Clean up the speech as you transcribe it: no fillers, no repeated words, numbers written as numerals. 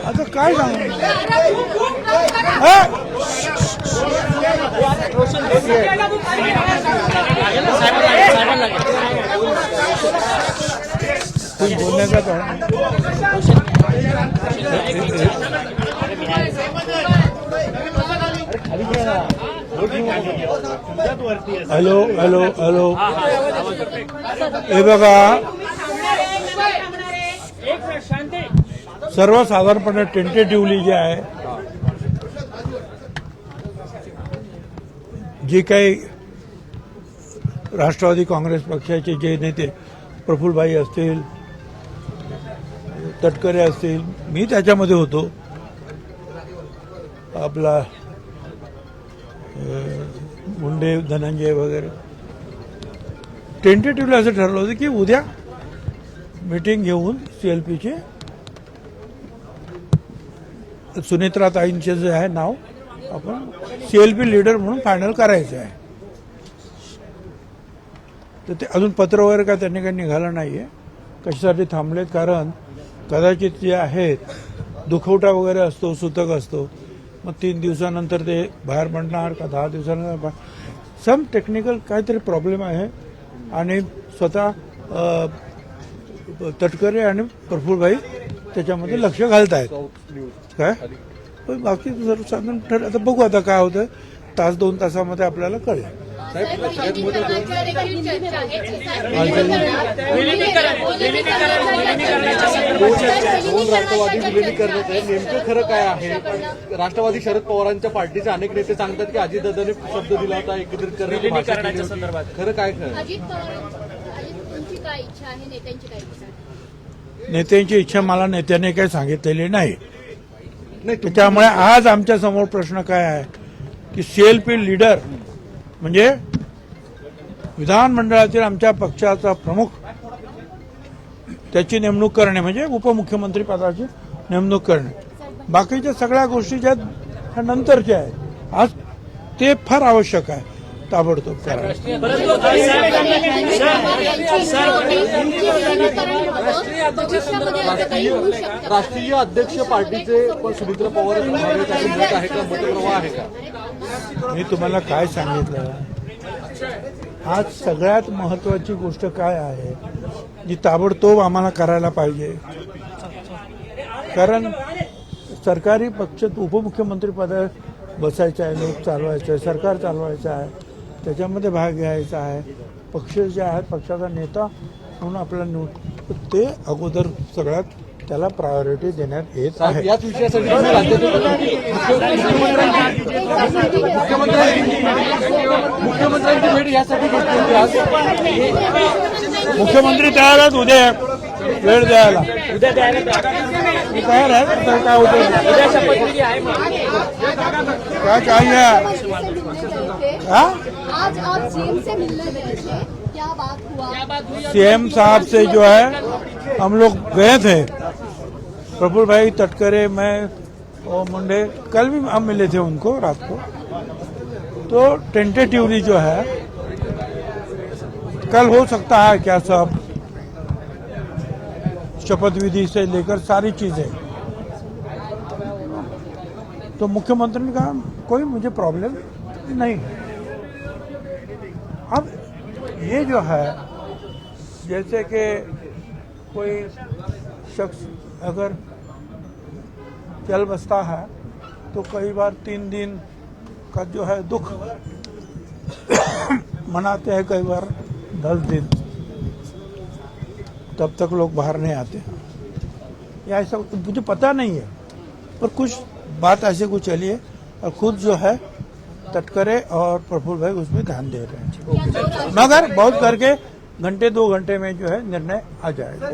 आता काय सांगू कुछ बोलने का तो हॅलो हॅलो हॅलो हे बघा सर्वसाधारणपणे टेंटेटिव्हली जे आहे जे काही राष्ट्रवादी काँग्रेस पक्षाचे जे नेते प्रफुल्लभाई असतील तटकरे असतील मी त्याच्यामध्ये होतो आपला मुंडे धनंजय वगैरे टेंटेटिव्हली असं ठरलं होतं की उद्या मीटिंग घेऊन सीएलपीचे सुनेत्राताईंचे जे आहे नाव आपण सीएलपी लीडर म्हणून फायनल करायचं आहे. तर ते अजून पत्र वगैरे काय त्यांनी काही निघालं नाहीये. कशासाठी थांबलेत कारण कदाचित जे आहेत दुखवटा वगैरे असतो सूतक असतो मग 3 दिवसानंतर ते बाहेर पडणार का 10 दिवसानंतर सम टेक्निकल काहीतरी प्रॉब्लेम आहे आणि स्वतः तटकरे आणि प्रफुल्लभाई त्याच्यामध्ये लक्ष घालत आहेत काय पण बाकी सर्वसाधारण ठरलं. आता बघू आता काय होतं 1-2 तासामध्ये आपल्याला कळेल. राष्ट्रवादी विलिनीकरणाचं आहे नेमकं खरं काय आहे. राष्ट्रवादी शरद पवारांच्या पार्टीचे अनेक नेते सांगतात की अजितदादांनी शब्द दिला होता एकत्रित करण्याच्या संदर्भात खरं काय काय इच्छा आहे नेत्यांची काय इच्छा आहे? नेत्यांची इच्छा मला नेत्याने काही सांगितलेली नाही. त्यामुळे आज आमच्या समोर प्रश्न काय आहे की सीएलपी लीडर म्हणजे विधानमंडळातील आमच्या पक्षाचा प्रमुख त्याची नेमणूक करणे म्हणजे उपमुख्यमंत्री पदाची नेमणूक करणे. बाकीच्या सगळ्या गोष्टी ज्या नंतरच्या आहेत आज ते फार आवश्यक आहे ताबडतोब करा. राष्ट्रीय अध्यक्ष पार्टीचे सुमित्रा पवार आहे का मतप्रवाह आहे का. मी तुम्हाला काय सांगितलं आज सगळ्यात महत्वाची गोष्ट काय आहे जी ताबडतोब आम्हाला करायला पाहिजे कारण सरकारी पक्ष उपमुख्यमंत्री पद बसायचं आहे लोक चालवायचं आहे सरकार चालवायचं आहे त्याच्यामध्ये भाग घ्यायचा आहे पक्ष जे आहेत पक्षाचा नेता म्हणून आपल्याला निवड ते अगोदर सगळ्यात त्याला प्रायोरिटी देण्यात येत आहे. याच विषयासाठी मुख्यमंत्र्यांची भेट यासाठी मुख्यमंत्री तयार आहेत उद्या वेळ द्यायला तयार आहेत तर काय होतं क्या चाहिए आज आप सीएम से मिलने गए थे क्या बात हुआ? सीएम साहब से जो है हम लोग गए थे प्रफुल्लभाई तटकरे मैं और मुंडे कल भी हम मिले थे उनको रात को. तो टेंटेटिवली जो है कल हो सकता है क्या सब शपथ विधि से लेकर सारी चीजें तो मुख्यमंत्री ने कहा कोई मुझे प्रॉब्लम नहीं. अब ये जो है जैसे कि कोई शख्स अगर चल बसता है तो कई बार 3 दिन का जो है दुख मनाते हैं कई बार 10 दिन तब तक लोग बाहर नहीं आते या ऐसा मुझे पता नहीं है पर कुछ बात ऐसे कुछ चली है और खुद जो है तटकरे और प्रफुल्लभाई उसमें ध्यान दे रहे हैं मगर बहुत करके 1-2 घंटे में जो है निर्णय आ जाएगा.